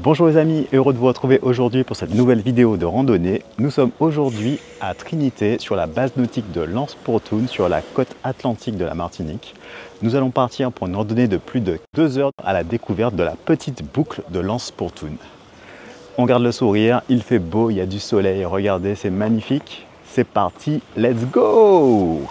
Bonjour les amis, heureux de vous retrouver aujourd'hui pour cette nouvelle vidéo de randonnée. Nous sommes aujourd'hui à Trinité, sur la base nautique de Lanse-Pourtoun, sur la côte atlantique de la Martinique. Nous allons partir pour une randonnée de plus de 2 heures à la découverte de la petite boucle de Lanse-Pourtoun. On garde le sourire, il fait beau, il y a du soleil, regardez, c'est magnifique. C'est parti, let's go!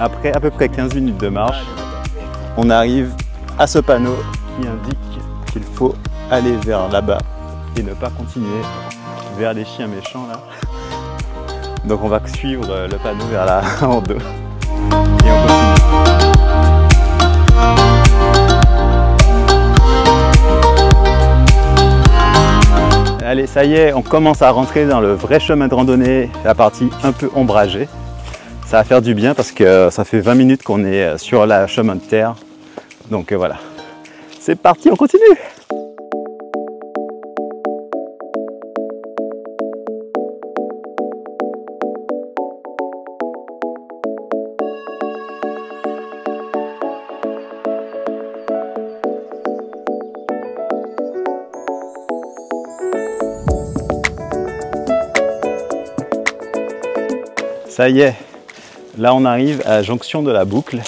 Après à peu près 15 minutes de marche, on arrive à ce panneau qui indique qu'il faut aller vers là-bas et ne pas continuer vers les chiens méchants là. Donc on va suivre le panneau vers là en dos et on continue. Allez, ça y est, on commence à rentrer dans le vrai chemin de randonnée, la partie un peu ombragée. Ça va faire du bien parce que ça fait 20 minutes qu'on est sur le chemin de terre. Donc voilà, c'est parti, on continue. Ça y est. Là, on arrive à la jonction de la boucle.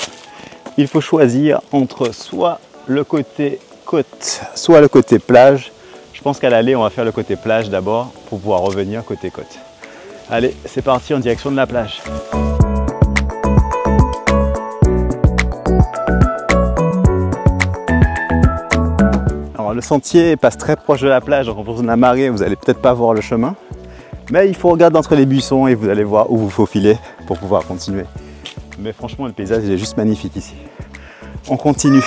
Il faut choisir entre soit le côté côte, soit le côté plage. Je pense qu'à l'aller, on va faire le côté plage d'abord pour pouvoir revenir côté côte. Allez, c'est parti en direction de la plage. Alors, le sentier passe très proche de la plage, donc en fonction de la marée, vous n'allez peut-être pas voir le chemin. Mais il faut regarder entre les buissons et vous allez voir où vous faufilez pour pouvoir continuer. Mais franchement, le paysage il est juste magnifique ici. On continue.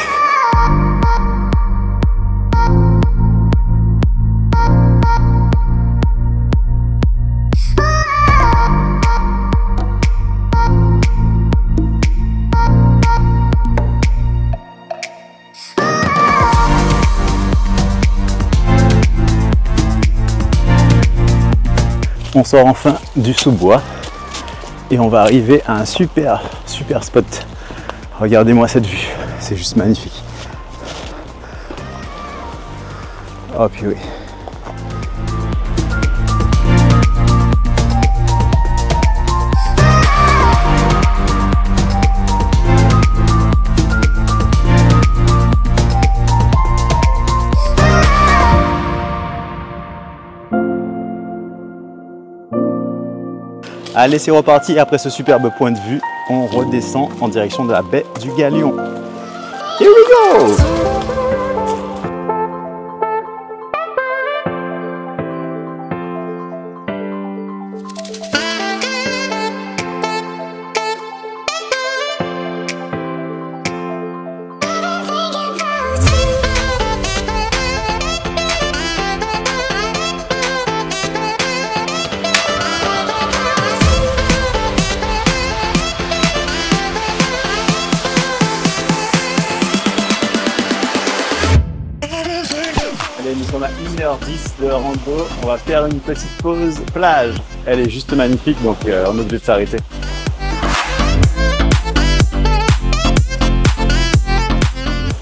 On sort enfin du sous-bois et on va arriver à un super spot. Regardez-moi cette vue, c'est juste magnifique. Oh purée. Allez, c'est reparti. Après ce superbe point de vue, on redescend en direction de la baie du Galion. Here we go! Allez, nous sommes à 1h10 de rando, on va faire une petite pause plage. Elle est juste magnifique, donc on est obligé de s'arrêter.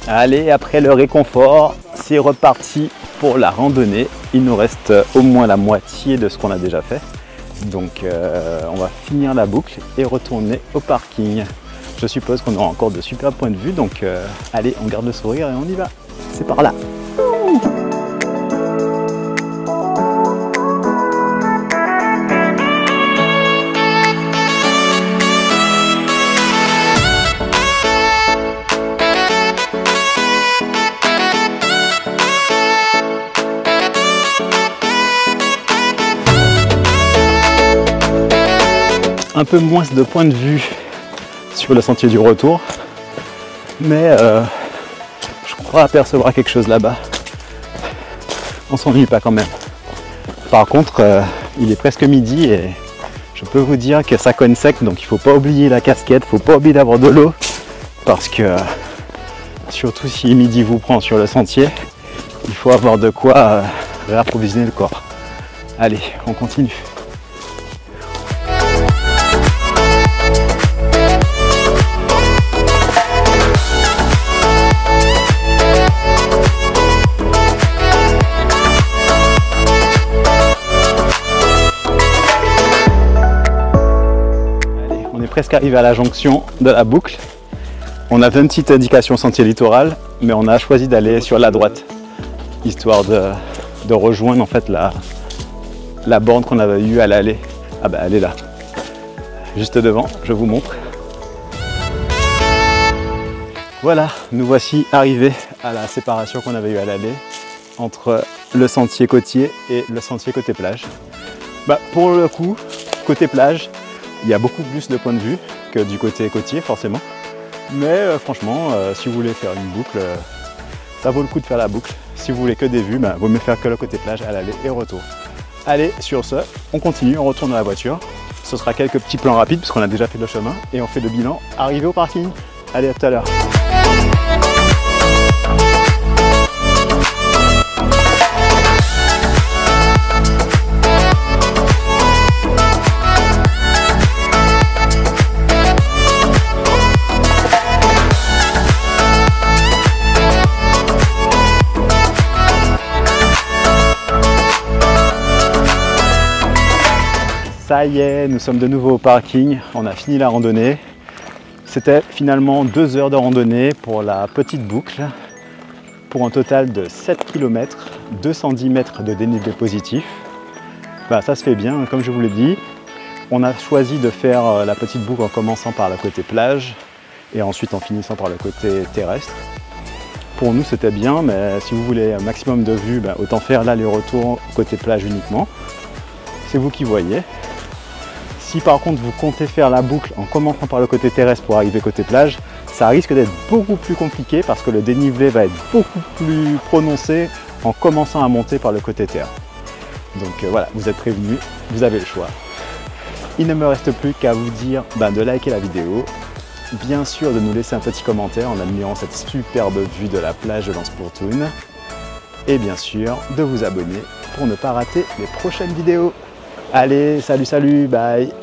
Allez, après le réconfort, c'est reparti pour la randonnée. Il nous reste au moins la moitié de ce qu'on a déjà fait. Donc on va finir la boucle et retourner au parking. Je suppose qu'on aura encore de super points de vue, donc allez, on garde le sourire et on y va. C'est par là. Un peu moins de points de vue sur le sentier du retour, mais je crois apercevoir quelque chose là-bas. On s'ennuie pas quand même. Par contre, il est presque midi et Je peux vous dire que ça cogne sec, donc il ne faut pas oublier la casquette, il ne faut pas oublier d'avoir de l'eau, parce que surtout si midi vous prend sur le sentier, il faut avoir de quoi réapprovisionner le corps. Allez, on continue. Allez, on est presque arrivé à la jonction de la boucle. On avait une petite indication sentier littoral, mais on a choisi d'aller sur la droite, histoire de rejoindre en fait la borne qu'on avait eue à l'aller. Ah bah elle est là, juste devant, je vous montre. Voilà, nous voici arrivés à la séparation qu'on avait eue à l'aller entre le sentier côtier et le sentier côté plage. Bah, pour le coup, côté plage, il y a beaucoup plus de points de vue que du côté côtier forcément. Mais franchement, si vous voulez faire une boucle, ça vaut le coup de faire la boucle. Si vous voulez que des vues, bah, vaut mieux faire que le côté plage à l'aller et au retour. Allez, sur ce, on continue, on retourne dans la voiture. Ce sera quelques petits plans rapides puisqu'on a déjà fait le chemin et on fait le bilan arrivé au parking. Allez, à tout à l'heure. Ça y est, nous sommes de nouveau au parking, on a fini la randonnée. C'était finalement 2 heures de randonnée pour la petite boucle, pour un total de 7 km, 210 mètres de dénivelé positif. Bah, ça se fait bien, comme je vous l'ai dit. On a choisi de faire la petite boucle en commençant par le côté plage et ensuite en finissant par le côté terrestre. Pour nous c'était bien, mais si vous voulez un maximum de vues, bah, autant faire l'aller-retour côté plage uniquement. C'est vous qui voyez. Si par contre vous comptez faire la boucle en commençant par le côté terrestre pour arriver côté plage, ça risque d'être beaucoup plus compliqué parce que le dénivelé va être beaucoup plus prononcé en commençant à monter par le côté terre. Donc voilà, vous êtes prévenus, vous avez le choix. Il ne me reste plus qu'à vous dire de liker la vidéo, bien sûr de nous laisser un petit commentaire en admirant cette superbe vue de la plage de l'Anspurtun et bien sûr de vous abonner pour ne pas rater les prochaines vidéos. Allez, salut, bye!